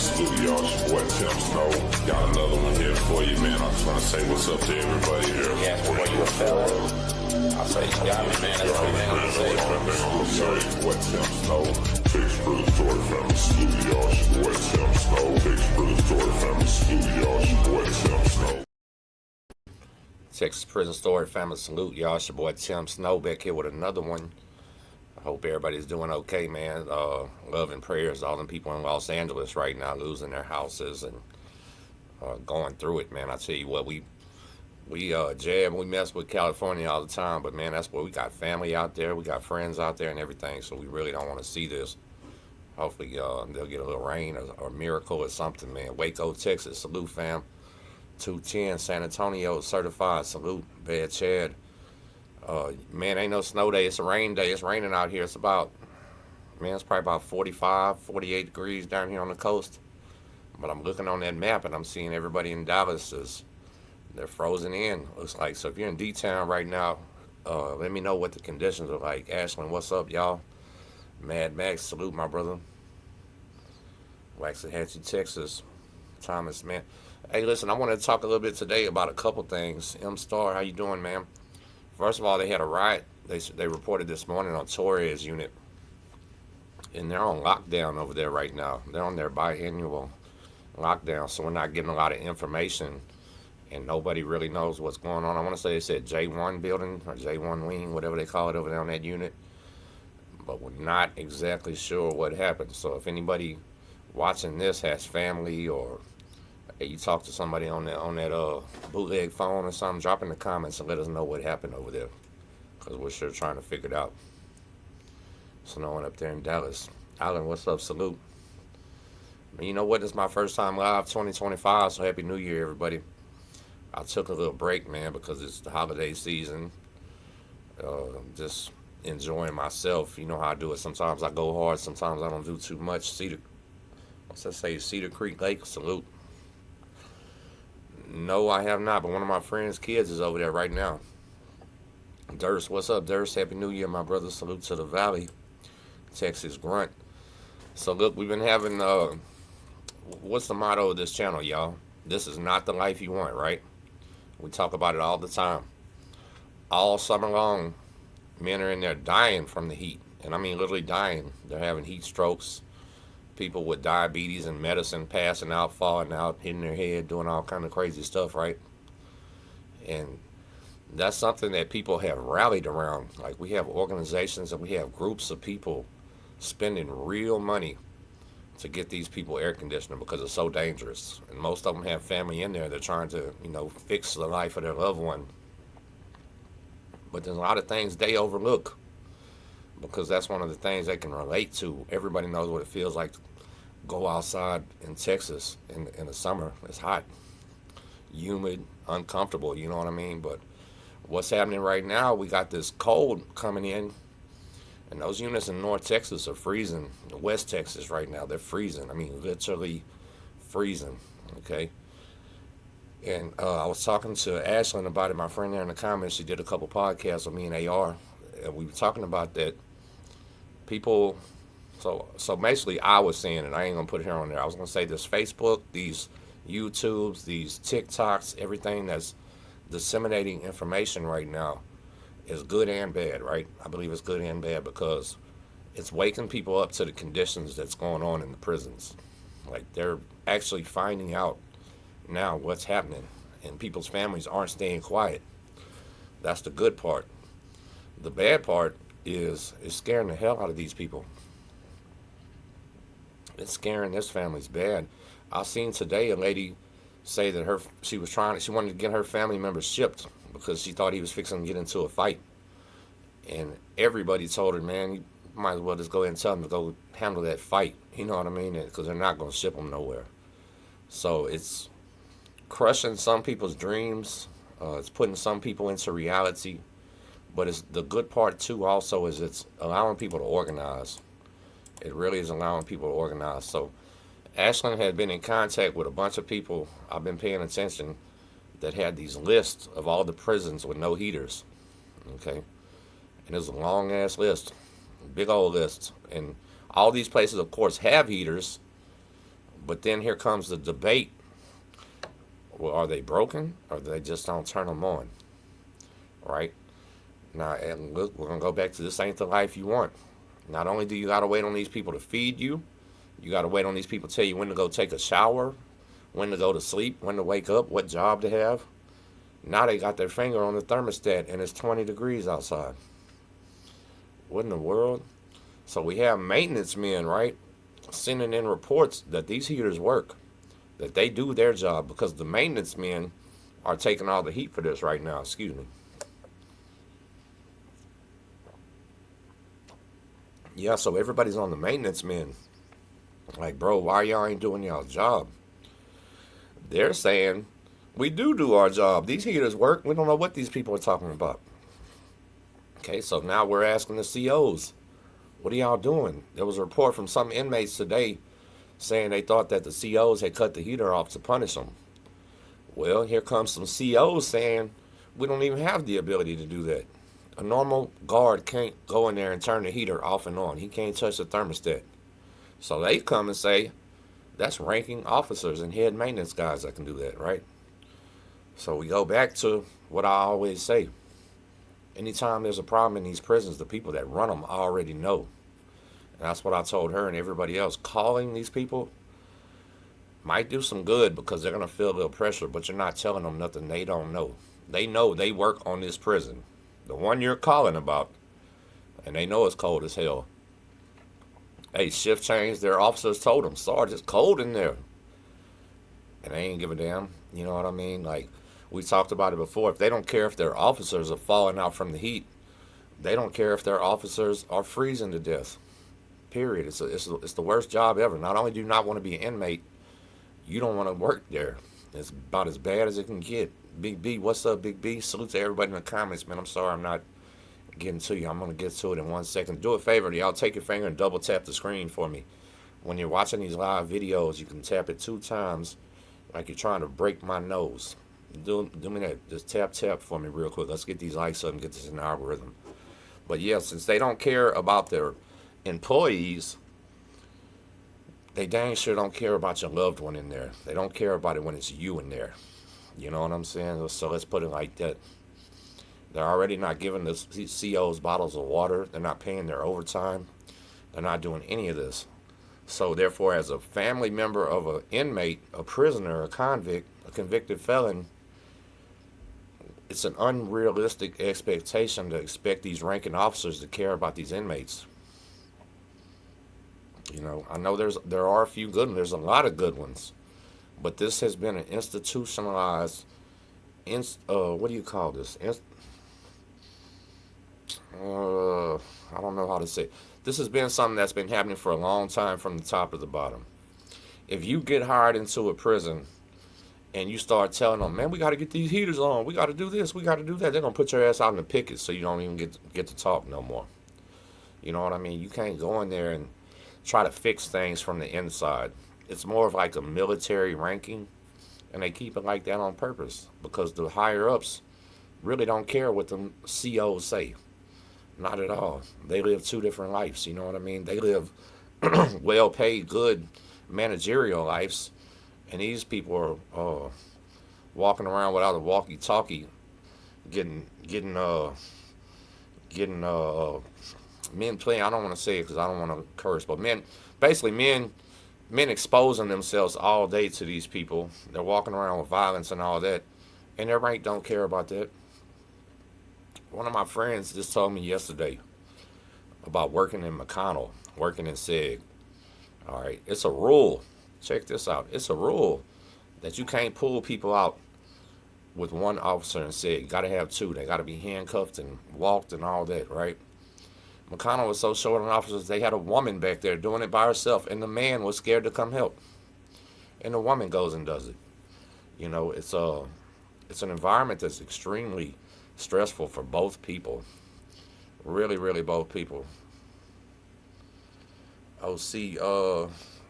salute y'all. It's your boy Tim Snow. Got another one here for you, man. I just want to say what's up to everybody here. Yeah, boy, you a fella. I'll say you got me, man. That's what I'm saying. It's your boy Tim Snow. Takes for the story family. Salute y'all. It's your boy Tim Snow. Takes for the story family. Salute y'all. It's your boy Tim Snow. Texas Prison Story family, salute y'all. It's your boy Tim Snow back here with another one. I hope everybody's doing okay, man. Love and prayers to all them people in Los Angeles right now losing their houses and going through it, man. I tell you what, we jab, we mess with California all the time, but man, that's where we got family out there, we got friends out there and everything, so we really don't want to see this. Hopefully they'll get a little rain or a miracle or something, man. Waco, Texas, salute fam. 210, San Antonio, certified, salute, Bad Chad. Man, ain't no snow day, it's a rain day, it's raining out here. It's about, man, it's probably about 45, 48 degrees down here on the coast. But I'm looking on that map and I'm seeing everybody in Dallas they're frozen in, looks like. So if you're in D-Town right now, let me know what the conditions are like. Ashlyn, what's up, y'all? Mad Max, salute, my brother. Waxahachie, Texas. Thomas, man. Hey, listen, I want to talk a little bit today about a couple things. M Star, how you doing, man? First of all, they had a riot. They reported this morning on Torres Unit, and they're on lockdown over there right now. They're on their biannual lockdown, so we're not getting a lot of information, and nobody really knows what's going on. I want to say they said J1 building or J1 wing, whatever they call it over there on that unit, but we're not exactly sure what happened. So if anybody watching this has family or you talk to somebody on that bootleg phone or something, drop in the comments and let us know what happened over there, because we're sure trying to figure it out. So no one up there in Dallas. Alan, what's up? Salute. You know what? This is my first time live 2025, so Happy New Year, everybody. I took a little break, man, because it's the holiday season. Just enjoying myself. You know how I do it. Sometimes I go hard, sometimes I don't do too much. Cedar Creek Lake, salute. No, I have not, but one of my friend's kids is over there right now. Durst, what's up, Durst? Happy New Year, my brother. Salute to the Valley, Texas Grunt. So look, we've been having, what's the motto of this channel, y'all? This is not the life you want, right? We talk about it all the time. All summer long, men are in there dying from the heat. And I mean literally dying. They're having heat strokes. People with diabetes and medicine passing out, falling out, hitting their head, doing all kind of crazy stuff, right? And that's something that people have rallied around. Like, we have organizations and we have groups of people spending real money to get these people air conditioning because it's so dangerous. And most of them have family in there. They're trying to, fix the life of their loved one. But there's a lot of things they overlook, because that's one of the things they can relate to. Everybody knows what it feels like to go outside in Texas in the summer. It's hot, humid, uncomfortable, you know what I mean? But what's happening right now, we got this cold coming in, and those units in North Texas are freezing. West Texas right now, they're freezing. I mean, literally freezing, okay? And I was talking to Ashlyn about it, my friend there in the comments. She did a couple podcasts with me and AR, and we were talking about that. People, so basically I was saying, and I ain't gonna put it here on there, I was gonna say this Facebook, these YouTubes, these TikToks, everything that's disseminating information right now is good and bad, right? I believe it's good and bad because it's waking people up to the conditions that's going on in the prisons. Like, they're actually finding out now what's happening, and people's families aren't staying quiet. That's the good part. The bad part is it's scaring the hell out of these people. It's scaring this families bad. I seen today a lady say that she wanted to get her family members shipped because she thought he was fixing to get into a fight. And everybody told her, man, you might as well just go ahead and tell them to go handle that fight. You know what I mean? Because they're not going to ship them nowhere. So it's crushing some people's dreams. It's putting some people into reality. But it's the good part, too, also, is it's allowing people to organize. It really is allowing people to organize. So Ashlyn had been in contact with a bunch of people, I've been paying attention, that had these lists of all the prisons with no heaters. Okay? And it's a long-ass list. Big old list. And all these places, of course, have heaters, But then here comes the debate. Well, are they broken or they just don't turn them on? Right? Now, and look, we're going to go back to this ain't the life you want. Not only do you got to wait on these people to feed you, you got to wait on these people to tell you when to go take a shower, when to go to sleep, when to wake up, what job to have. Now they got their finger on the thermostat and it's 20 degrees outside. What in the world? So we have maintenance men, right, sending in reports that these heaters work, that they do their job, because the maintenance men are taking all the heat for this right now. Excuse me. Yeah, so everybody's on the maintenance men. Like, bro, why y'all ain't doing y'all job? They're saying, we do our job. These heaters work. We don't know what these people are talking about. Okay, so now we're asking the COs, what are y'all doing? There was a report from some inmates today saying they thought that the COs had cut the heater off to punish them. Well, here comes some COs saying we don't even have the ability to do that. A normal guard can't go in there and turn the heater off and on. He can't touch the thermostat. So they come and say, that's ranking officers and head maintenance guys that can do that, right? So we go back to what I always say. Anytime there's a problem in these prisons, the people that run them already know. And that's what I told her and everybody else. Calling these people might do some good because they're going to feel a little pressure, but you're not telling them nothing they don't know. They know they work on this prison, the one you're calling about, and they know it's cold as hell. Hey, shift change, their officers told them, Sarge, it's cold in there. And they ain't give a damn. You know what I mean? Like, we talked about it before. If they don't care if their officers are falling out from the heat, they don't care if their officers are freezing to death. Period. It's the worst job ever. Not only do you not want to be an inmate, you don't want to work there. It's about as bad as it can get. Big B, what's up, Big B? Salute to everybody in the comments, man. I'm sorry I'm not getting to you. I'm going to get to it in 1 second. Do a favor, y'all. Take your finger and double tap the screen for me. When you're watching these live videos, you can tap it 2 times like you're trying to break my nose. Do me that. Just tap for me real quick. Let's get these likes up and get this in the algorithm. But yeah, since they don't care about their employees, they dang sure don't care about your loved one in there. They don't care about it when it's you in there. You know what I'm saying? So let's put it like that. They're already not giving the COs bottles of water. They're not paying their overtime. They're not doing any of this. So therefore, as a family member of an inmate, a prisoner, a convict, a convicted felon, it's an unrealistic expectation to expect these ranking officers to care about these inmates. You know, I know there are a few good ones. There's a lot of good ones. But this has been an institutionalized, what do you call this? I don't know how to say it. This has been something that's been happening for a long time from the top to the bottom. If you get hired into a prison and you start telling them, man, we got to get these heaters on, we got to do this, we got to do that, they're going to put your ass out in the picket so you don't even get to talk no more. You know what I mean? You can't go in there and try to fix things from the inside. It's more of like a military ranking, and they keep it like that on purpose because the higher-ups really don't care what the COs say. Not at all. They live 2 different lives, you know what I mean? They live well-paid, good managerial lives, and these people are walking around without a walkie-talkie, getting men playing. I don't want to say it because I don't want to curse, but men exposing themselves all day to these people. They're walking around with violence and all that, and their rank don't care about that. One of my friends just told me yesterday about working in McConnell, working in SEG. All right, it's a rule. Check this out. It's a rule that you can't pull people out with one officer in SEG. You got to have 2. They got to be handcuffed and walked and all that, right? McConnell was so short on officers, they had a woman back there doing it by herself, and the man was scared to come help. And the woman goes and does it. You know, it's an environment that's extremely stressful for both people. Really, really both people. Oh, see,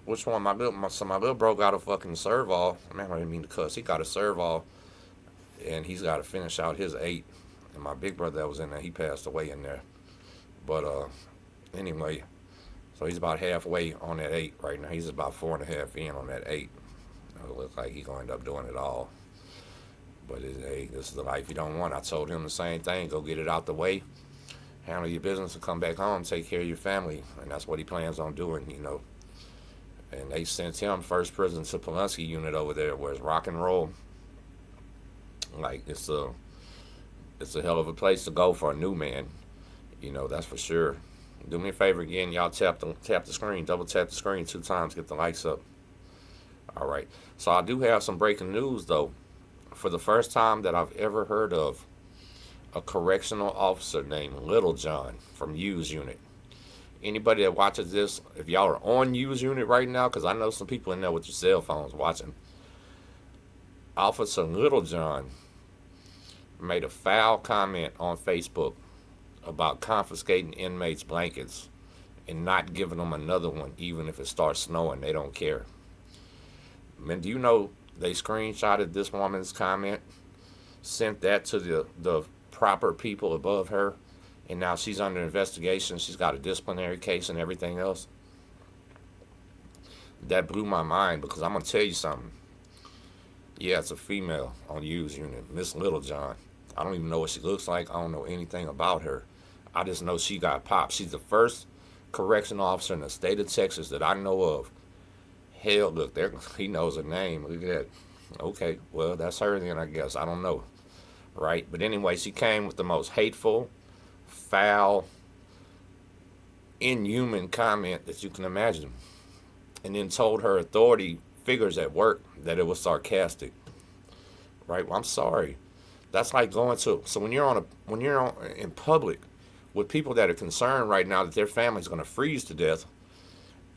which one? My little bro got a fucking serve-all. Man, I didn't mean to cuss. He got a serve-all, and he's got to finish out his 8. And my big brother that was in there, he passed away in there. But anyway, So he's about halfway on that 8 right now. He's about 4.5 in on that 8. It looks like he's going to end up doing it all. But hey, this is the life you don't want. I told him the same thing. Go get it out the way. Handle your business and come back home. Take care of your family. And that's what he plans on doing, you know. And they sent him first prison to Pulaski Unit over there where it's rock and roll. Like, it's a hell of a place to go for a new man. You know, that's for sure. Do me a favor again, y'all tap the screen, double tap the screen 2 times, get the likes up. All right. So I do have some breaking news though. For the first time that I've ever heard of, a correctional officer named Little John from U's Unit. Anybody that watches this, if y'all are on U's Unit right now, because I know some people in there with your cell phones watching, Officer Little John made a foul comment on Facebook about confiscating inmates' blankets and not giving them another one even if it starts snowing. They don't care. Man, do you know they screenshotted this woman's comment, sent that to the proper people above her, and now she's under investigation. She's got a disciplinary case and everything else. That blew my mind because I'm going to tell you something. Yeah, it's a female on U's Unit, Miss Little John. I don't even know what she looks like. I don't know anything about her. I just know she got popped. She's the first correctional officer in the state of Texas that I know of. Hell, look, there, he knows her name. Look at that. Okay, well, that's her then, I guess. I don't know. Right? But anyway, she came with the most hateful, foul, inhuman comment that you can imagine. And then told her authority figures at work that it was sarcastic. Right? Well, I'm sorry. That's like going to, so when you're in public with people that are concerned right now that their family's going to freeze to death,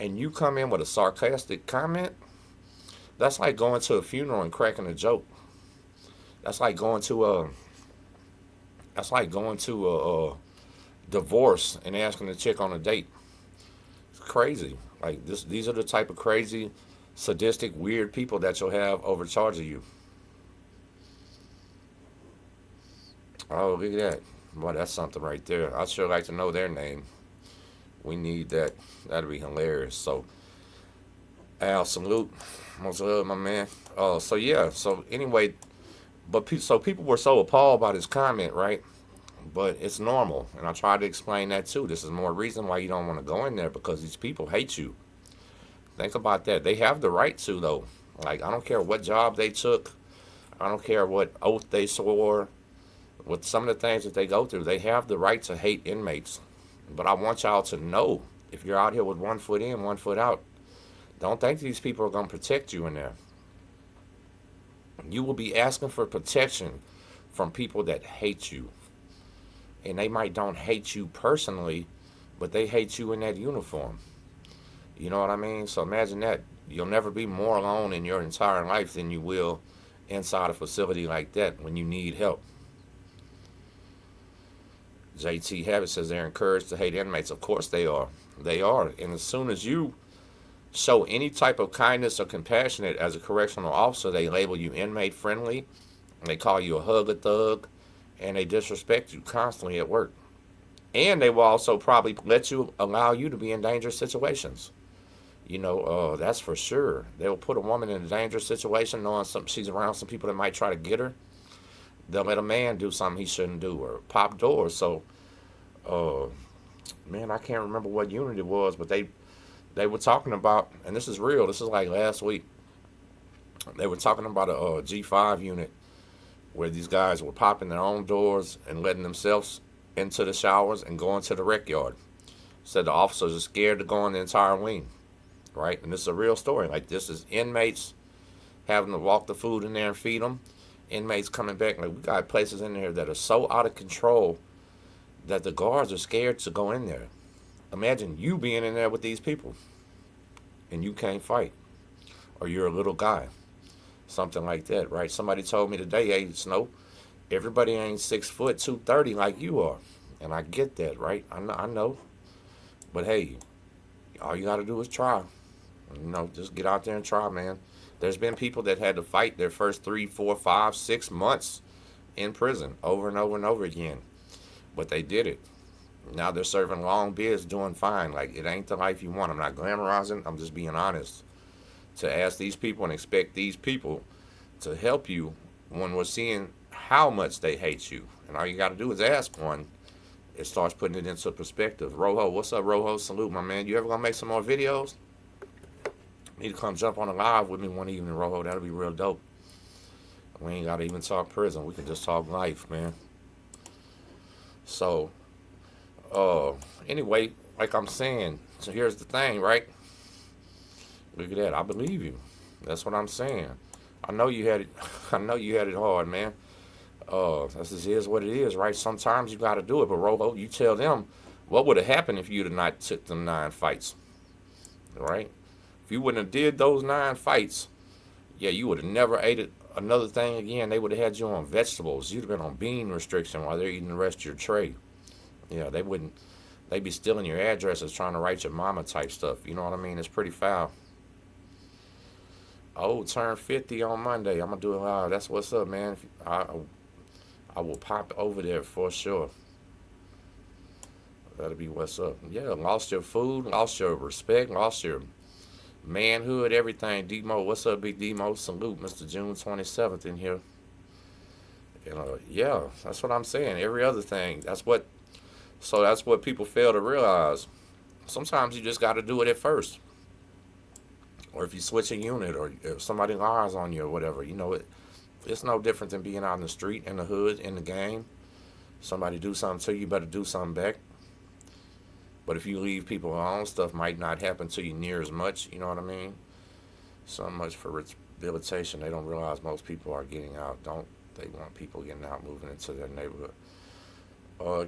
and you come in with a sarcastic comment, that's like going to a funeral and cracking a joke. That's like going to a divorce and asking the chick on a date. It's crazy. Like these are the type of crazy, sadistic, weird people that you'll have over charge of you. Oh, look at that. Boy, that's something right there. I'd sure like to know their name. We need that. That'd be hilarious. So, Al, salute. Much love, my man. So yeah. So anyway, so people were so appalled by this comment, right? But it's normal, and I tried to explain that too. This is more reason why you don't want to go in there, because these people hate you. Think about that. They have the right to, though. Like, I don't care what job they took. I don't care what oath they swore. With some of the things that they go through, they have the right to hate inmates. But I want y'all to know, if you're out here with 1 foot in, 1 foot out, don't think these people are going to protect you in there. You will be asking for protection from people that hate you. And they might don't hate you personally, but they hate you in that uniform. You know what I mean? So imagine that. You'll never be more alone in your entire life than you will inside a facility like that when you need help. JT Habit says they're encouraged to hate inmates. Of course they are. They are. And as soon as you show any type of kindness or compassionate as a correctional officer, they label you inmate friendly. They call you a hug a thug. And they disrespect you constantly at work. And they will also probably allow you to be in dangerous situations. You know, that's for sure. They'll put a woman in a dangerous situation knowing she's around some people that might try to get her. They'll let a man do something he shouldn't do or pop doors. So, man, I can't remember what unit it was, but they were talking about, and this is real, this is like last week, they were talking about a G5 unit where these guys were popping their own doors and letting themselves into the showers and going to the rec yard. Said the officers are scared to go in the entire wing, right? And this is a real story. Like, this is inmates having to walk the food in there and feed them. Inmates coming back. Like, we got places in there that are so out of control that the guards are scared to go in there. Imagine you being in there with these people and you can't fight, or you're a little guy, something like that, right? Somebody told me today, hey, Snow, everybody ain't 6 foot 230 like you are, and I get that, right? I know, but hey, all you got to do is try. You know, just get out there and try, man. There's been people that had to fight their first 3, 4, 5, 6 months in prison over and over and over again. But they did it. Now they're serving long bids, doing fine. Like, it ain't the life you want. I'm not glamorizing. I'm just being honest. To ask these people and expect these people to help you when we're seeing how much they hate you. And all you got to do is ask one. It starts putting it into perspective. Rojo, what's up, Rojo? Salute, my man. You ever gonna make some more videos? Need to come jump on a live with me one evening, Rojo. That'll be real dope. We ain't gotta even talk prison. We can just talk life, man. So, anyway, like I'm saying, so here's the thing, right? Look at that. I believe you. That's what I'm saying. I know you had it. I know you had it hard, man. This is what it is, right? Sometimes you got to do it. But Rojo, you tell them what would have happened if you'd have not took them 9 fights, right? If you wouldn't have did those 9 fights, yeah, you would have never ate it, another thing again. They would have had you on vegetables. You'd have been on bean restriction while they're eating the rest of your tray. Yeah, they wouldn't. They'd be stealing your addresses, trying to write your mama type stuff. You know what I mean? It's pretty foul. Oh, turn 50 on Monday. I'm gonna do it live. That's what's up, man. I will pop over there for sure. That'll be what's up. Yeah, lost your food, lost your respect, lost your manhood, everything. Demo, what's up, Big Demo? Salute, Mr. June 27th in here. Yeah, that's what I'm saying. Every other thing. That's what people fail to realize. Sometimes you just got to do it at first. Or if you switch a unit, or if somebody lies on you or whatever, it's no different than being out in the street, in the hood, in the game. Somebody do something to you, you better do something back. But if you leave people alone, stuff might not happen to you near as much, you know what I mean? So much for rehabilitation. They don't realize most people are getting out. They want people getting out, moving into their neighborhood.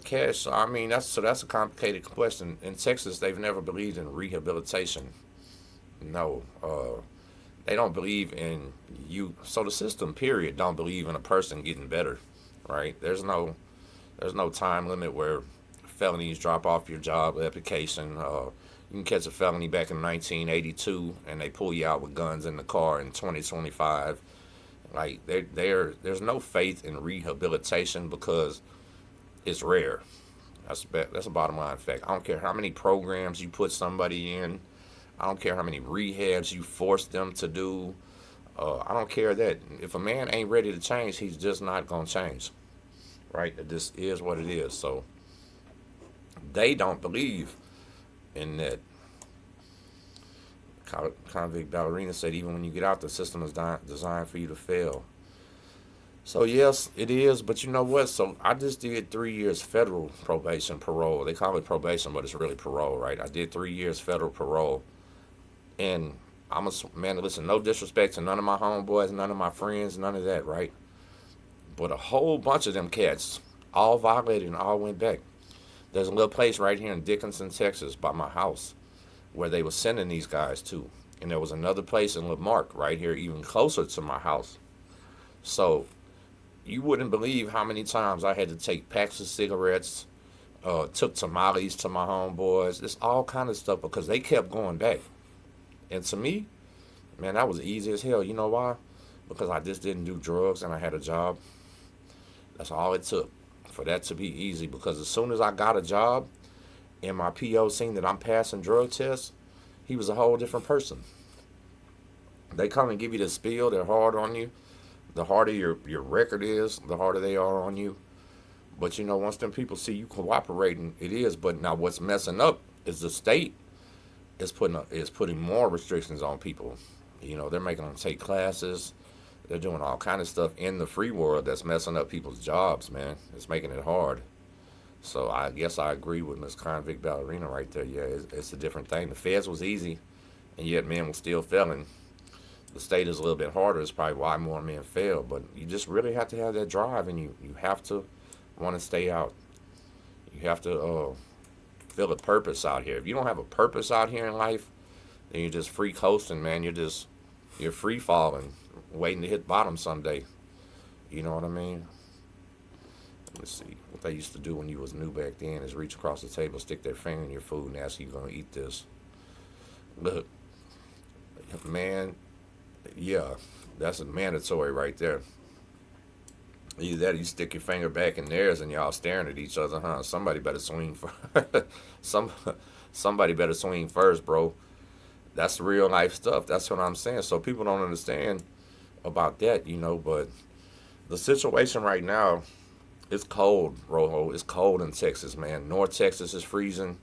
Cash, I mean, that's a complicated question. In Texas, they've never believed in rehabilitation. No, they don't believe in you. So the system, period, don't believe in a person getting better, right? There's no time limit where felonies drop off your job application. You can catch a felony back in 1982, and they pull you out with guns in the car in 2025. Like, there's no faith in rehabilitation because it's rare. That's a bottom line fact. I don't care how many programs you put somebody in. I don't care how many rehabs you force them to do. I don't care that. If a man ain't ready to change, he's just not going to change. Right? This is what it is. So they don't believe in that. Convict ballerina said, even when you get out, the system is designed for you to fail. So yes, it is. But you know what? So I just did 3 years federal probation, parole. They call it probation, but it's really parole, right? I did 3 years federal parole. And man, listen, no disrespect to none of my homeboys, none of my friends, none of that, right? But a whole bunch of them cats all violated and all went back. There's a little place right here in Dickinson, Texas, by my house, where they were sending these guys to. And there was another place in Lamarck right here, even closer to my house. So you wouldn't believe how many times I had to take packs of cigarettes, took tamales to my homeboys. It's all kind of stuff because they kept going back. And to me, man, that was easy as hell. You know why? Because I just didn't do drugs and I had a job. That's all it took for that to be easy. Because as soon as I got a job and my PO seen that I'm passing drug tests, he was a whole different person. They come and give you the spiel. They're hard on you. The harder your record is, the harder they are on you. But, once them people see you cooperating, it is. But now what's messing up is the state is putting more restrictions on people. They're making them take classes. They're doing all kind of stuff in the free world that's messing up people's jobs, man. It's making it hard. So I guess I agree with Miss Convict Ballerina right there. Yeah, it's a different thing. The feds was easy, and yet men were still failing. The state is a little bit harder. It's probably why more men fail. But you just really have to have that drive, and you have to want to stay out. You have to feel a purpose out here. If you don't have a purpose out here in life, then you're just free coasting, man. You're free falling, waiting to hit bottom someday. You know what I mean? Let's see. What they used to do when you was new back then is reach across the table, stick their finger in your food, and ask you gonna eat this. Look, man, yeah, that's a mandatory right there. Either that or you stick your finger back in theirs and y'all staring at each other, huh? Somebody better swing for some somebody better swing first, bro. That's real life stuff. That's what I'm saying. So people don't understand about that, but the situation right now, it's cold, Rojo. It's cold in Texas, man. North Texas is freezing.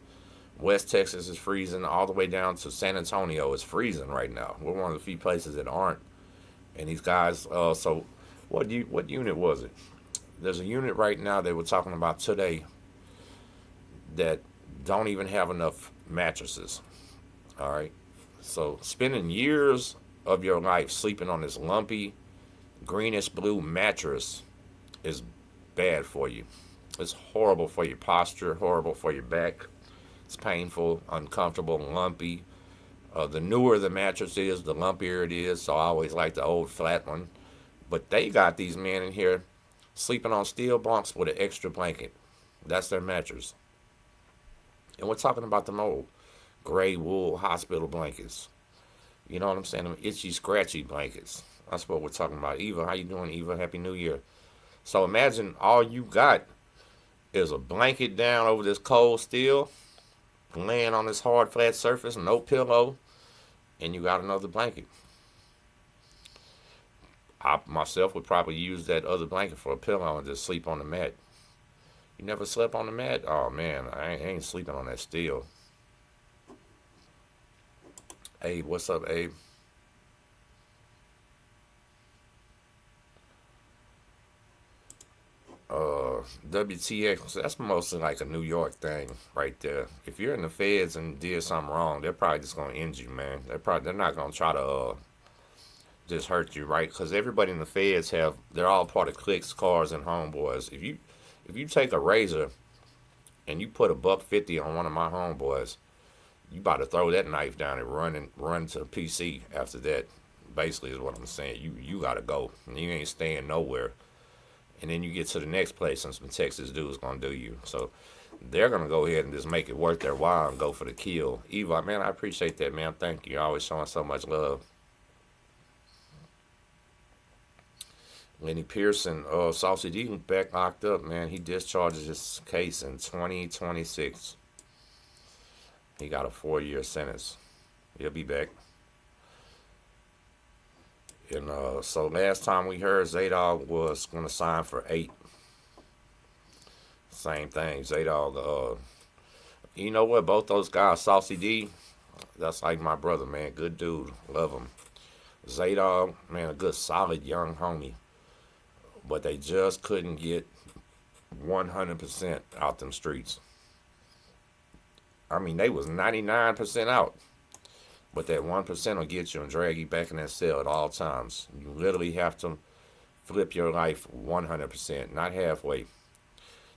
West Texas is freezing. All the way down to San Antonio is freezing right now. We're one of the few places that aren't. And these guys, so what unit was it? There's a unit right now they were talking about today that don't even have enough mattresses. All right. So spending years of your life sleeping on this lumpy greenish blue mattress is bad for you. It's horrible for your posture, horrible for your back. It's painful, uncomfortable, lumpy. The newer the mattress is, the lumpier it is. So I always like the old flat one. But they got these men in here sleeping on steel bunks with an extra blanket. That's their mattress. And we're talking about them old gray wool hospital blankets. You know what I'm saying? Them itchy, scratchy blankets. That's what we're talking about. Eva, how you doing, Eva? Happy New Year. So imagine all you got is a blanket down over this cold steel, laying on this hard, flat surface, no pillow, and you got another blanket. I myself would probably use that other blanket for a pillow and just sleep on the mat. You never slept on the mat? Oh man, I ain't sleeping on that steel. Abe, what's up, Abe? WTX, that's mostly like a New York thing right there. If you're in the feds and did something wrong, they're probably just gonna end you, man. They're not gonna try to just hurt you, right? Because everybody in the feds they're all part of cliques, cars, and homeboys. If you take a razor and you put $150 on one of my homeboys, you about to throw that knife down and run to PC after that. Basically, is what I'm saying. You gotta go. You ain't staying nowhere. And then you get to the next place and some Texas dude's gonna do you. So they're gonna go ahead and just make it worth their while and go for the kill. Eva, man, I appreciate that, man. Thank you. You're always showing so much love. Lenny Pearson, Saucy D back locked up, man. He discharges his case in 2026. He got a 4-year sentence. He'll be back. And so last time we heard, Zadog was going to sign for 8. Same thing. Zadog, you know what? Both those guys, Saucy D, that's like my brother, man. Good dude. Love him. Zadog, man, a good, solid young homie. But they just couldn't get 100% out them streets. I mean, they was 99% out. But that 1% will get you and drag you back in that cell at all times. You literally have to flip your life 100%, not halfway.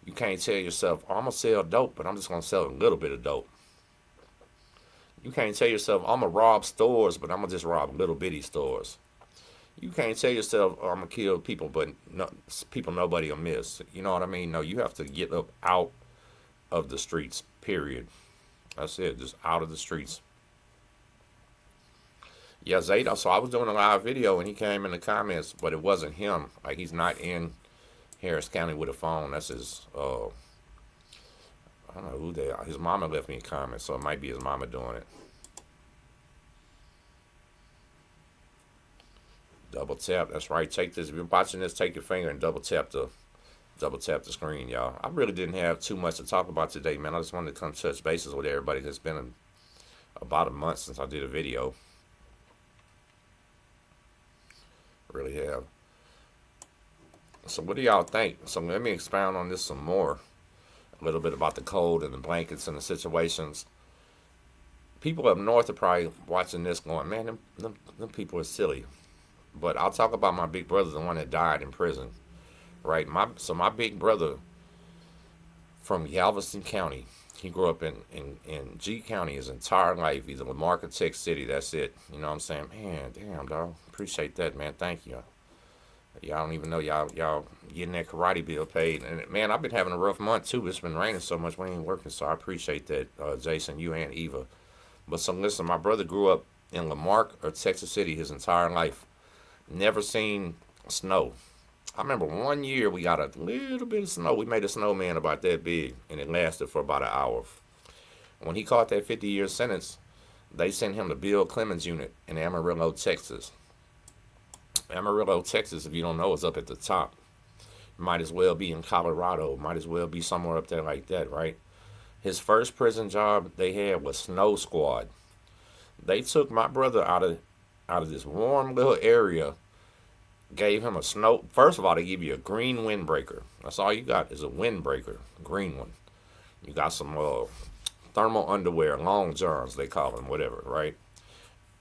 You can't tell yourself, oh, I'm going to sell dope, but I'm just going to sell a little bit of dope. You can't tell yourself, I'm going to rob stores, but I'm going to just rob little bitty stores. You can't tell yourself, oh, I'm going to kill people, but no, people nobody will miss. You know what I mean? No, you have to get up out of the streets, period. That's it, just out of the streets. Yeah, Zeta. So I was doing a live video and he came in the comments, but it wasn't him. Like, he's not in Harris County with a phone. That's his, I don't know who they are. His mama left me a comment, so it might be his mama doing it. Double tap. That's right. Take this. If you're watching this, take your finger and double tap the screen, y'all. I really didn't have too much to talk about today, man. I just wanted to come touch bases with everybody. It's been about a month since I did a video. Really have. So what do y'all think? So let me expound on this some more. A little bit about the cold and the blankets and the situations. People up north are probably watching this going, man, them people are silly. But I'll talk about my big brother, the one that died in prison. Right? My big brother from Galveston County, he grew up in G County his entire life. He's a Lamarca, Tech City. That's it. You know what I'm saying? Man, damn, dog. Appreciate that, man. Thank you. Y'all don't even know y'all getting that karate bill paid. And, man, I've been having a rough month, too. It's been raining so much we ain't working, so I appreciate that, Jason, you and Eva. But so, listen, my brother grew up in Lamarck or Texas City his entire life. Never seen snow. I remember one year we got a little bit of snow. We made a snowman about that big, and it lasted for about an hour. When he caught that 50-year sentence, they sent him to Bill Clemens Unit in Amarillo, Texas. Amarillo, Texas, if you don't know, is up at the top. Might as well be in Colorado. Might as well be somewhere up there like that, right? His first prison job they had was snow squad. They took my brother out of this warm little area, gave him a snow. First of all, they give you a green windbreaker. That's all you got is a windbreaker, green one. You got some thermal underwear, long johns they call them, whatever, right?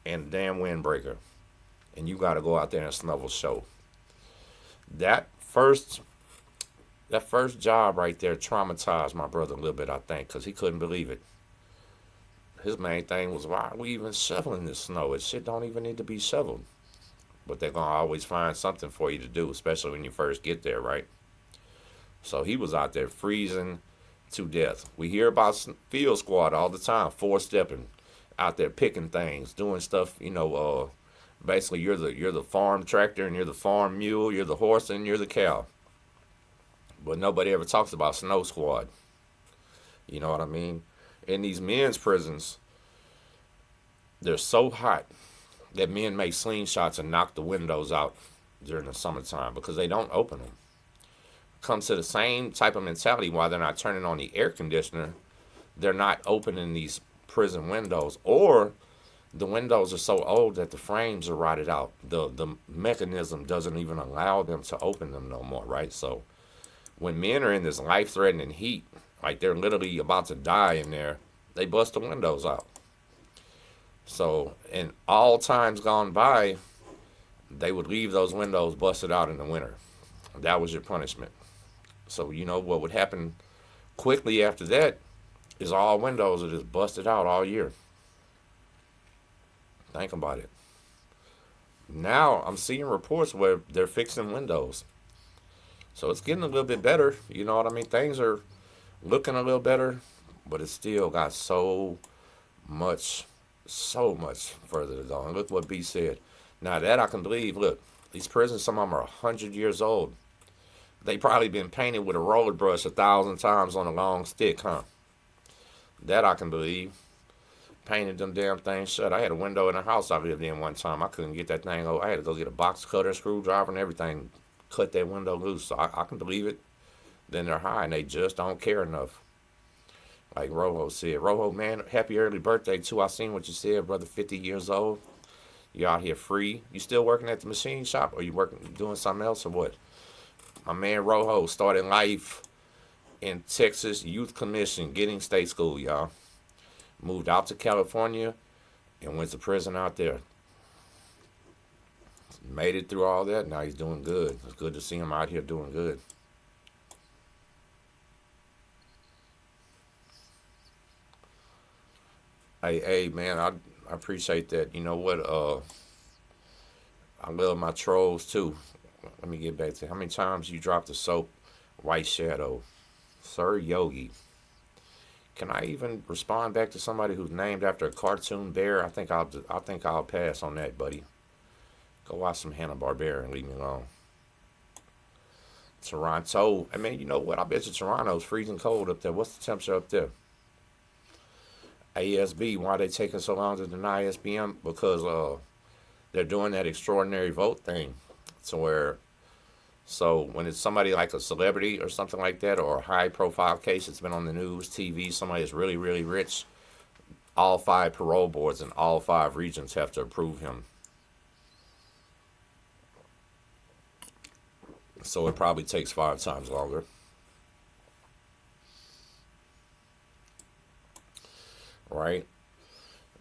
And damn windbreaker, and you got to go out there and snow show. That first job right there traumatized my brother a little bit, I think, because he couldn't believe it. His main thing was, why are we even shoveling this snow? It shit don't even need to be shoveled. But they're going to always find something for you to do, especially when you first get there, right? So he was out there freezing to death. We hear about field squad all the time, four-stepping, out there picking things, doing stuff, basically you're the farm tractor and you're the farm mule, you're the horse and you're the cow. But nobody ever talks about snow squad. You know what I mean? In these men's prisons, they're so hot that men make slingshots and knock the windows out during the summertime because they don't open them. Comes to the same type of mentality while they're not turning on the air conditioner, they're not opening these prison windows, or the windows are so old that the frames are rotted out. The mechanism doesn't even allow them to open them no more, right? So when men are in this life-threatening heat, like they're literally about to die in there, they bust the windows out. So in all times gone by, they would leave those windows busted out in the winter. That was your punishment. So you know what would happen quickly after that is all windows are just busted out all year. Think about it. Now I'm seeing reports where they're fixing windows. So it's getting a little bit better. You know what I mean? Things are looking a little better, but it's still got so much further to go. And look what B said. Now that I can believe. Look, these prisons, some of them are 100 years old. They probably been painted with a roller brush 1,000 times on a long stick, huh? That I can believe. Painted them damn things shut. I had a window in a house I lived in one time. I couldn't get that thing. I had to go get a box cutter, screwdriver, and everything. Cut that window loose. So I can believe it. Then they're high and they just don't care enough. Like Rojo said. Rojo, man, happy early birthday too. I seen what you said, brother. 50 years old. You out here free. You still working at the machine shop, or you doing something else, or what? My man Rojo started life in Texas Youth Commission, getting state school, y'all. Moved out to California and went to prison out there. Made it through all that. Now he's doing good. It's good to see him out here doing good. Hey, man, I appreciate that. You know what? I love my trolls too. Let me get back to how many times you dropped the soap, White Shadow, Sir Yogi. Can I even respond back to somebody who's named after a cartoon bear? I think I'll pass on that, buddy. Go watch some Hanna-Barbera and leave me alone. Toronto. I mean, you know what? I bet you Toronto's freezing cold up there. What's the temperature up there? ASB. Why are they taking so long to deny SBM? Because they're doing that extraordinary vote thing. So when it's somebody like a celebrity or something like that, or a high-profile case that's been on the news, TV, somebody that's really, really rich, all 5 parole boards in all 5 regions have to approve him. So it probably takes 5 times longer. Right?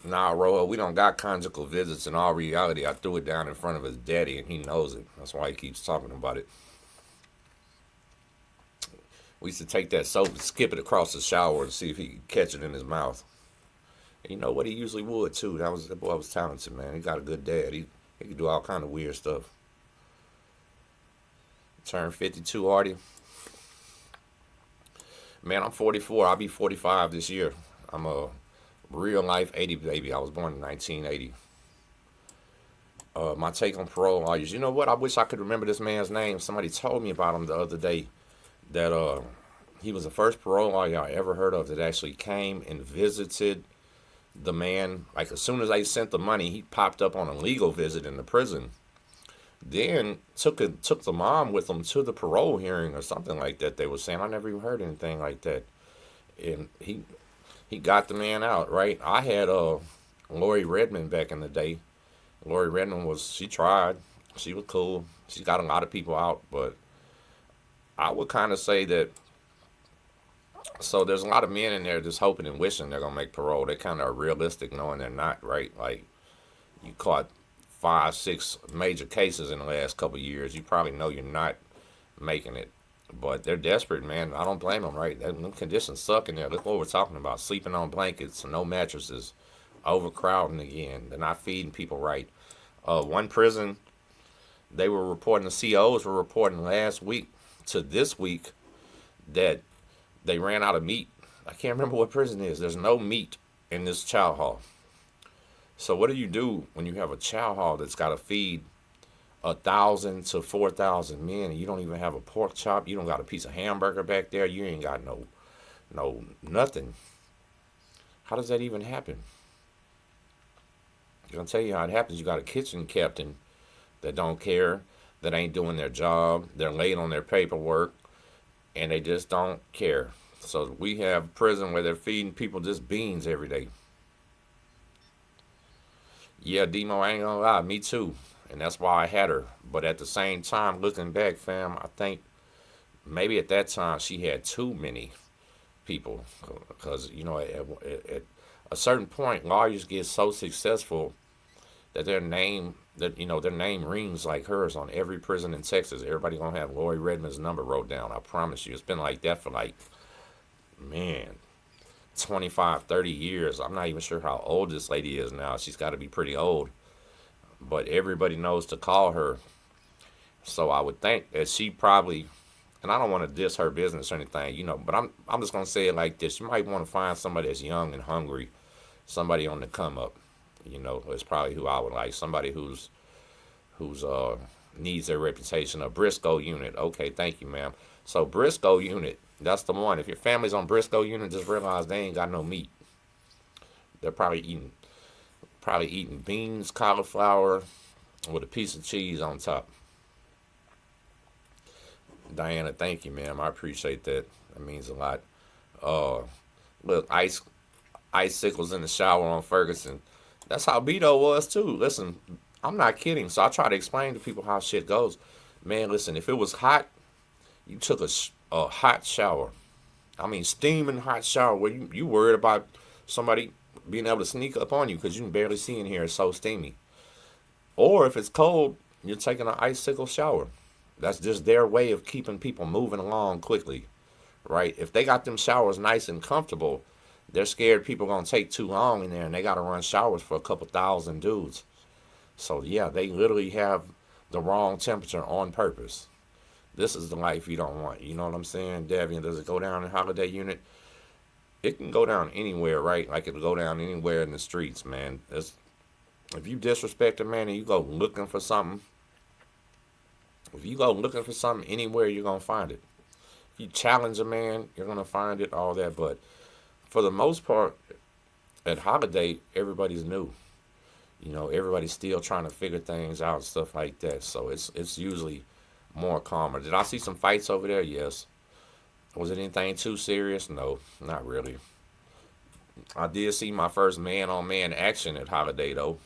Nah, Roa, we don't got conjugal visits. In all reality, I threw it down in front of his daddy, and he knows it. That's why he keeps talking about it. We used to take that soap and skip it across the shower and see if he could catch it in his mouth. And you know what? He usually would, too. That boy was talented, man. He got a good dad. He could do all kind of weird stuff. Turned 52, Artie. Man, I'm 44. I'll be 45 this year. I'm a real life 80 baby. I was born in 1980. My take on parole lawyers. You know what? I wish I could remember this man's name. Somebody told me about him the other day. That he was the first parole lawyer I ever heard of that actually came and visited the man. Like as soon as they sent the money, he popped up on a legal visit in the prison. Then took the mom with him to the parole hearing or something like that. They were saying I never even heard anything like that. And he got the man out, right. I had Lori Redmond back in the day. Lori Redmond she tried. She was cool. She got a lot of people out, but I would kind of say that. So there's a lot of men in there just hoping and wishing they're gonna make parole. They kind of are realistic, knowing they're not, right. Like you caught 5, 6 major cases in the last couple of years. You probably know you're not making it, but they're desperate, man. I don't blame them, right? Them conditions suck in there. Look what we're talking about: sleeping on blankets, no mattresses, overcrowding again. They're not feeding people right. One prison, they were reporting, the COs were reporting last week to this week that they ran out of meat. I can't remember what prison it is. There's no meat in this chow hall. So what do you do when you have a chow hall that's got to feed 1,000 to 4,000 men, and you don't even have a pork chop? You don't got a piece of hamburger back there. You ain't got no nothing. How does that even happen? I'm gonna tell you how it happens. You got a kitchen captain that don't care, that ain't doing their job. They're late on their paperwork, and they just don't care. So we have prison where they're feeding people just beans every day. Yeah, Demo, I ain't gonna lie, me too. And that's why I had her. But at the same time, looking back, fam, I think maybe at that time she had too many people. Because, at a certain point, lawyers get so successful that their name rings like hers on every prison in Texas. Everybody gonna have Lori Redmond's number wrote down. I promise you. It's been like that for man, 25, 30 years. I'm not even sure how old this lady is now. She's got to be pretty old. But everybody knows to call her. So I would think that she probably, and I don't want to diss her business or anything, but I'm just going to say it like this. You might want to find somebody that's young and hungry, somebody on the come up. It's probably who I would like. Somebody who's needs their reputation. A Brisco Unit. Okay, thank you, ma'am. So Brisco Unit, that's the one. If your family's on Brisco Unit, just realize they ain't got no meat. They're probably eating beans, cauliflower, with a piece of cheese on top. Diana, thank you, ma'am. I appreciate that. That means a lot. Look, icicles in the shower on Ferguson. That's how Beto was too. Listen, I'm not kidding. So I try to explain to people how shit goes. Man, listen, if it was hot, you took a hot shower. I mean, steaming hot shower where you worried about somebody being able to sneak up on you because you can barely see in here. It's so steamy. Or if it's cold, you're taking an icicle shower. That's just their way of keeping people moving along quickly, right? If they got them showers nice and comfortable, they're scared people are going to take too long in there, and they got to run showers for a couple thousand dudes. So, yeah, they literally have the wrong temperature on purpose. This is the life you don't want. You know what I'm saying, Davian? Does it go down in Holiday Unit? It can go down anywhere, right? Like it'll go down anywhere in the streets, man. If you disrespect a man and you go looking for something, anywhere, you're going to find it. If you challenge a man, you're going to find it, all that. But for the most part, at Holiday, everybody's new. Everybody's still trying to figure things out and stuff like that. So it's usually more calmer. Did I see some fights over there? Yes. Was it anything too serious? No, not really. I did see my first man-on-man action at Holiday, though.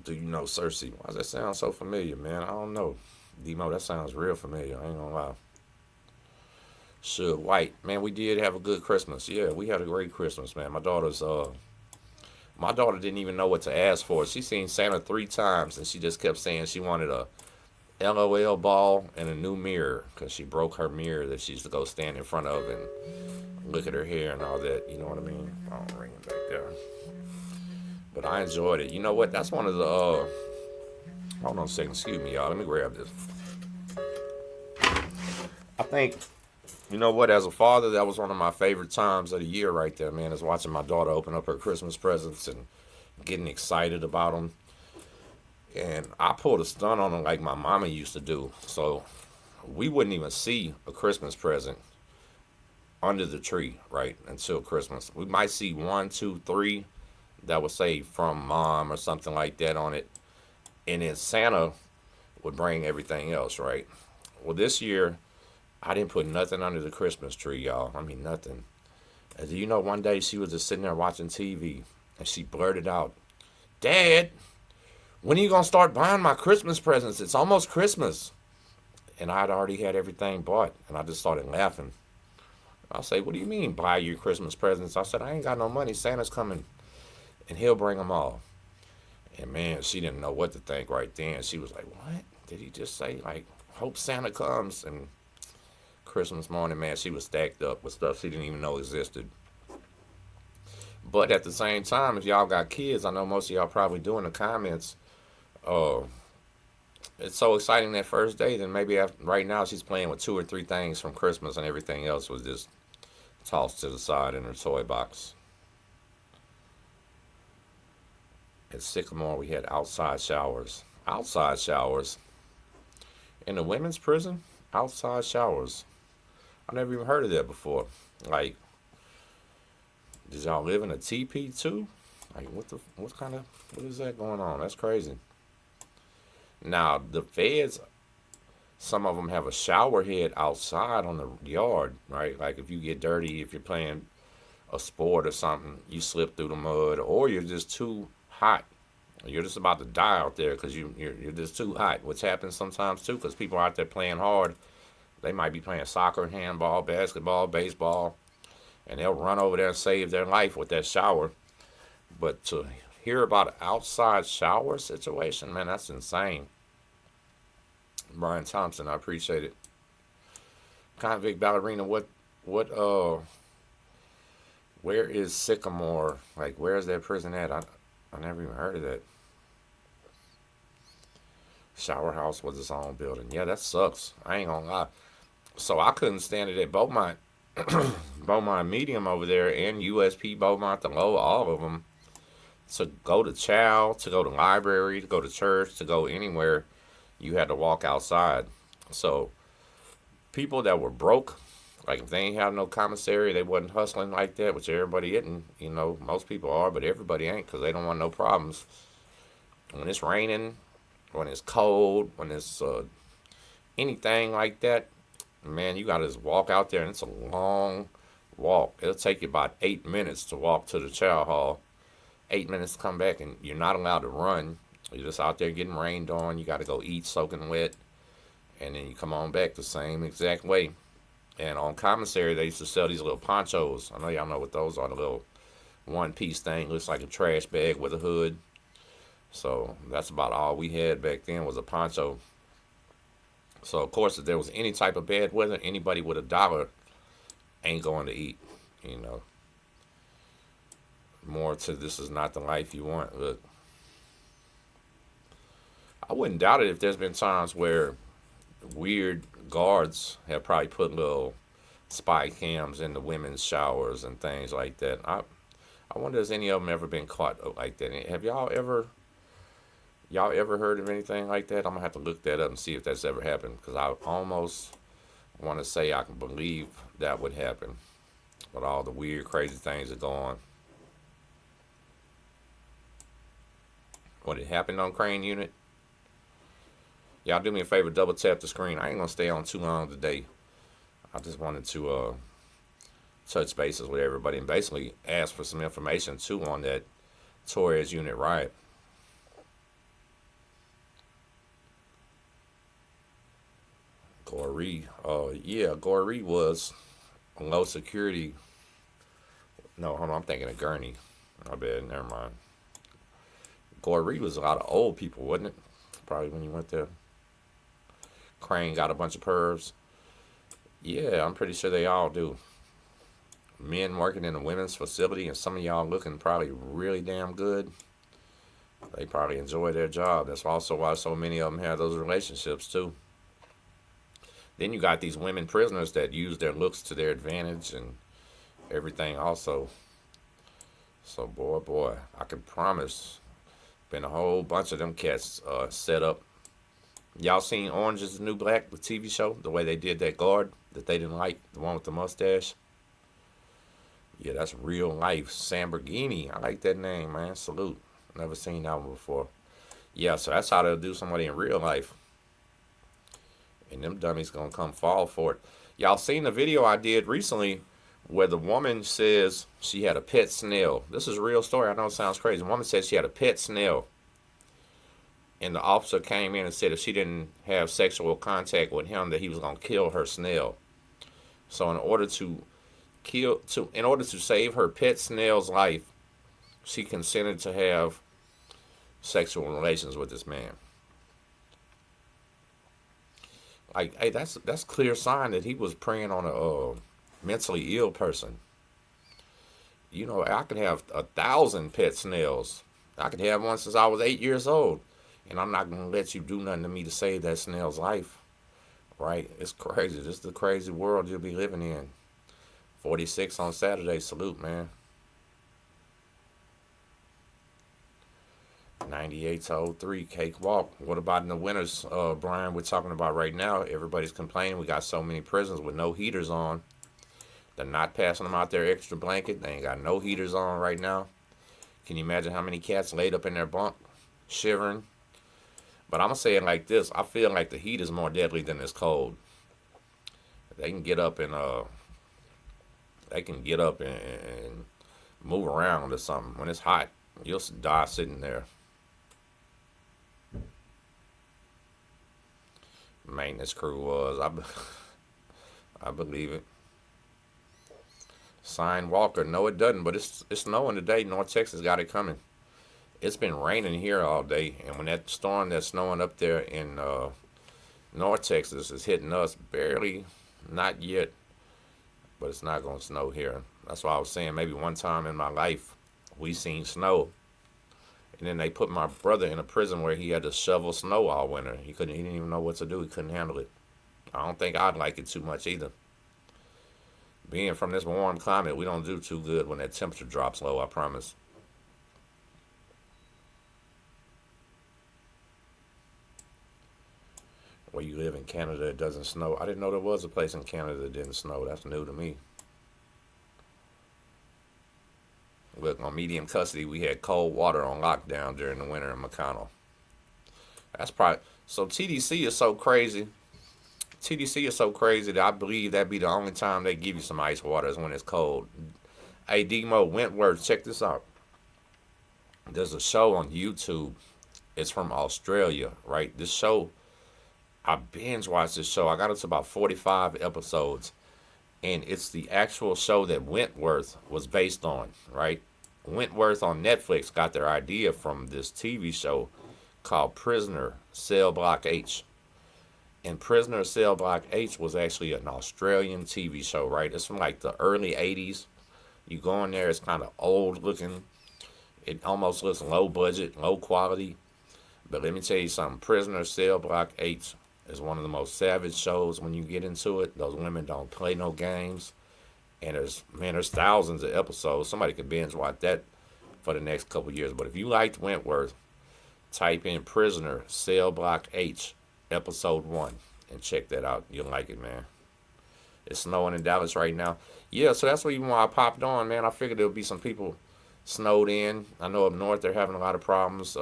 Do you know Cersei? Why does that sound so familiar, man? I don't know. Demo, that sounds real familiar. I ain't gonna lie. Suge White. Man, we did have a good Christmas. Yeah, we had a great Christmas, man. My daughter didn't even know what to ask for. She seen Santa 3 times, and she just kept saying she wanted a LOL ball and a new mirror because she broke her mirror that she used to go stand in front of and look at her hair and all that. You know what I mean? I don't ring it back there. But I enjoyed it. You know what? That's one of the, hold on a second. Excuse me, y'all. Let me grab this. I think, you know what? As a father, that was one of my favorite times of the year right there, man, is watching my daughter open up her Christmas presents and getting excited about them. And I pulled a stunt on them like my mama used to do. So we wouldn't even see a Christmas present under the tree, right, until Christmas. We might see one, two, three that would say from mom or something like that on it. And then Santa would bring everything else, right? Well, this year, I didn't put nothing under the Christmas tree, y'all. I mean, nothing. And do you know, one day she was just sitting there watching TV and she blurted out, "Dad, when are you going to start buying my Christmas presents? It's almost Christmas." And I'd already had everything bought. And I just started laughing. I say, "What do you mean buy your Christmas presents?" I said, "I ain't got no money. Santa's coming and he'll bring them all." And man, she didn't know what to think right then. She was like, "What did he just say? Like, hope Santa comes." And Christmas morning, man, she was stacked up with stuff she didn't even know existed. But at the same time, if y'all got kids, I know most of y'all probably do in the comments, uh, it's so exciting that first day, then maybe after, right now she's playing with two or three things from Christmas and everything else was just tossed to the side in her toy box. At Sycamore, we had outside showers. Outside showers. In the women's prison, outside showers. I never even heard of that before. Like, did y'all live in a TP too? Like, what is that going on? That's crazy. Now, the feds, some of them have a shower head outside on the yard, right? Like, if you get dirty, if you're playing a sport or something, you slip through the mud, or you're just too hot. You're just about to die out there because you're just too hot, which happens sometimes too, because people are out there playing hard. They might be playing soccer, handball, basketball, baseball, and they'll run over there and save their life with that shower. But to hear about an outside shower situation, man, that's insane. Brian Thompson, I appreciate it. Convict ballerina, where is Sycamore? Like, where is that prison at? I never even heard of that. Shower house was its own building. Yeah, that sucks. I ain't gonna lie. So I couldn't stand it at Beaumont, Beaumont Medium over there, and USP Beaumont the Low, all of them. To go to chow, to go to library, to go to church, to go anywhere, you had to walk outside. So people that were broke, like if they ain't have no commissary, they wasn't hustling like that, which everybody isn't. You know, most people are, but everybody ain't because they don't want no problems. When it's raining, when it's cold, when it's anything like that, man, you got to just walk out there, and it's a long walk. It'll take you about 8 minutes to walk to the chow hall, 8 minutes to come back, and you're not allowed to run. You're just out there getting rained on. You got to go eat soaking wet, and then you come on back the same exact way. And on commissary, they used to sell these little ponchos. I know y'all know what those are, the little one-piece thing. Looks like a trash bag with a hood. So that's about all we had back then was a poncho. So, of course, if there was any type of bad weather, anybody with $1 ain't going to eat, you know. More to this is not the life you want. Look, I wouldn't doubt it if there's been times where weird guards have probably put little spy cams in the women's showers and things like that. I wonder has any of them ever been caught like that. Have y'all ever heard of anything like that? I'm gonna have to look that up and see if that's ever happened, because I almost want to say I can believe that would happen with all the weird crazy things that go on. What had happened on Crane Unit? Y'all do me a favor, double tap the screen. I ain't gonna stay on too long today. I just wanted to touch bases with everybody and basically ask for some information too on that Torres Unit riot. Goree, yeah, Goree was a low security. No, hold on, I'm thinking of Gurney. My bad, never mind. Goree was a lot of old people, wasn't it? Probably when you went there. Crane got a bunch of pervs. Yeah, I'm pretty sure they all do. Men working in a women's facility, and some of y'all looking probably really damn good. They probably enjoy their job. That's also why so many of them have those relationships too. Then you got these women prisoners that use their looks to their advantage and everything also. So boy, I can promise Been a whole bunch of them cats set up. Y'all seen Orange is the New Black, the TV show? The way they did that guard that they didn't like, the one with the mustache. Yeah, that's real life. Samborghini. I like that name, man. Salute. Never seen that one before. Yeah, so that's how they'll do somebody in real life. And them dummies gonna come fall for it. Y'all seen the video I did recently where the woman says she had a pet snail. This is a real story. I know it sounds crazy. The woman said she had a pet snail. And the officer came in and said if she didn't have sexual contact with him, that he was gonna kill her snail. So in order to save her pet snail's life, she consented to have sexual relations with this man. Like, hey, that's clear sign that he was preying on a mentally ill person. You know, I could have 1,000 pet snails. I could have one since I was 8 years old. And I'm not going to let you do nothing to me to save that snail's life. Right? It's crazy. This is the crazy world you'll be living in. 46 on Saturday. Salute, man. 98-03, cakewalk. What about in the winters, Brian, we're talking about right now? Everybody's complaining. We got so many prisons with no heaters on. They're not passing them out their extra blanket. They ain't got no heaters on right now. Can you imagine how many cats laid up in their bunk, shivering? But I'm going to say it like this. I feel like the heat is more deadly than this cold. They can get up and move around or something. When it's hot, you'll die sitting there. Maintenance crew was. I believe it. Sign Walker. No, it doesn't, but it's snowing today. North Texas got it coming. It's been raining here all day, and when that storm that's snowing up there in North Texas is hitting us, barely, not yet, but it's not going to snow here. That's why I was saying maybe one time in my life we seen snow, and then they put my brother in a prison where he had to shovel snow all winter. He didn't even know what to do. He couldn't handle it. I don't think I'd like it too much either. Being from this warm climate, we don't do too good when that temperature drops low, I promise. Where you live in Canada, it doesn't snow. I didn't know there was a place in Canada that didn't snow. That's new to me. Look, on medium custody, we had cold water on lockdown during the winter in McConnell. That's probably... So TDC is so crazy. TDC is so crazy that I believe that'd be the only time they give you some ice water is when it's cold. Hey, Demo Wentworth, check this out. There's a show on YouTube. It's from Australia, right? This show... I binge watched this show. I got it to about 45 episodes. And it's the actual show that Wentworth was based on, right? Wentworth on Netflix got their idea from this TV show called Prisoner Cell Block H. And Prisoner Cell Block H was actually an Australian TV show, right? It's from like the early 80s. You go in there, it's kind of old looking. It almost looks low budget, low quality. But let me tell you something. Prisoner Cell Block H is one of the most savage shows when you get into it. Those women don't play no games. And there's thousands of episodes. Somebody could binge watch that for the next couple years. But if you liked Wentworth, type in Prisoner Cell Block H, episode 1, and check that out. You'll like it, man. It's snowing in Dallas right now. Yeah, so that's even why I popped on, man. I figured there'll be some people snowed in. I know up north they're having a lot of problems.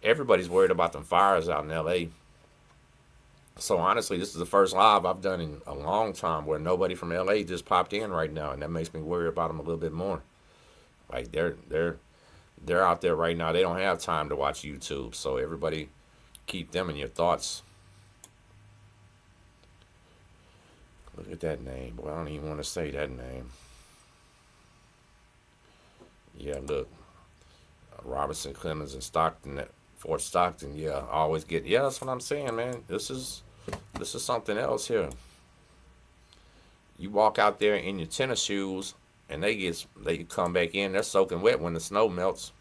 Everybody's worried about them fires out in L.A., so honestly, this is the first live I've done in a long time where nobody from LA just popped in right now, and that makes me worry about them a little bit more. Like they're out there right now. They don't have time to watch YouTube, so everybody keep them in your thoughts. Look at that name. Boy, I don't even want to say that name. Yeah, look. Robertson, Clemens, and Stockton, Fort Stockton. Yeah, I always get. Yeah, that's what I'm saying, man. This is something else here. You walk out there in your tennis shoes, and they come back in. They're soaking wet when the snow melts.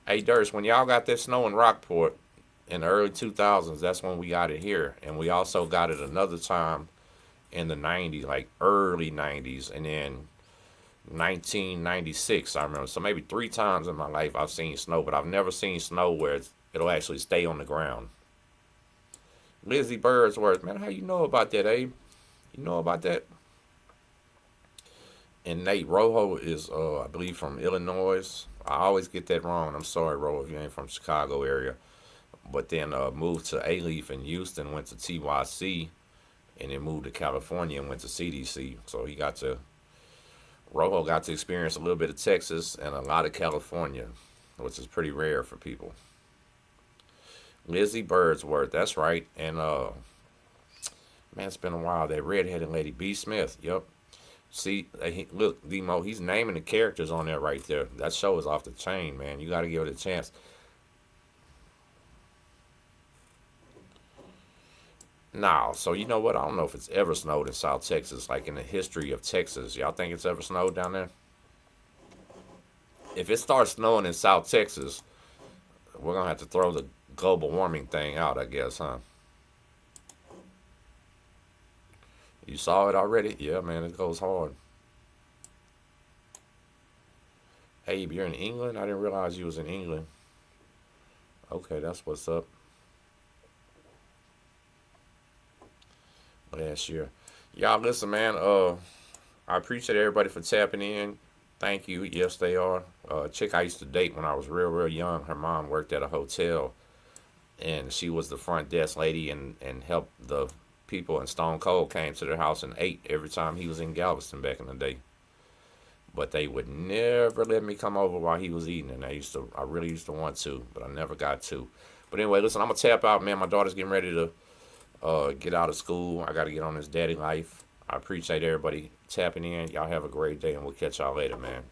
Hey, Durst, when y'all got that snow in Rockport in the early 2000s, that's when we got it here, and we also got it another time in the 90s, like early 90s, and then 1996, I remember. So maybe 3 times in my life I've seen snow, but I've never seen snow where it'll actually stay on the ground. Lizzie Birdsworth, man, how you know about that, Abe? You know about that? And Nate, Rojo is, I believe, from Illinois. I always get that wrong. I'm sorry, Rojo, if you ain't from Chicago area. But then moved to A-Leaf in Houston, went to TYC, and then moved to California and went to CDC. So Rojo got to experience a little bit of Texas and a lot of California, which is pretty rare for people. Lizzie Birdsworth, that's right. And man, it's been a while. That redheaded lady, B. Smith. Yep. See, look, Demo, he's naming the characters on there right there. That show is off the chain, man. You got to give it a chance. Now, so you know what? I don't know if it's ever snowed in South Texas, like in the history of Texas. Y'all think it's ever snowed down there? If it starts snowing in South Texas, we're going to have to throw the global warming thing out, I guess, huh? You saw it already? Yeah, man, it goes hard. Abe, you're in England? I didn't realize you was in England. Okay, that's what's up. Last year. Y'all listen, man, I appreciate everybody for tapping in. Thank you. Yes, they are. A chick I used to date when I was real, real young. Her mom worked at a hotel, and she was the front desk lady and helped the people. And Stone Cold came to their house and ate every time he was in Galveston back in the day. But they would never let me come over while he was eating, and I really used to want to, but I never got to. But anyway, listen, I'm gonna tap out, man. My daughter's getting ready to get out of school. I got to get on this daddy life. I appreciate everybody tapping in. Y'all have a great day, and we'll catch y'all later, man.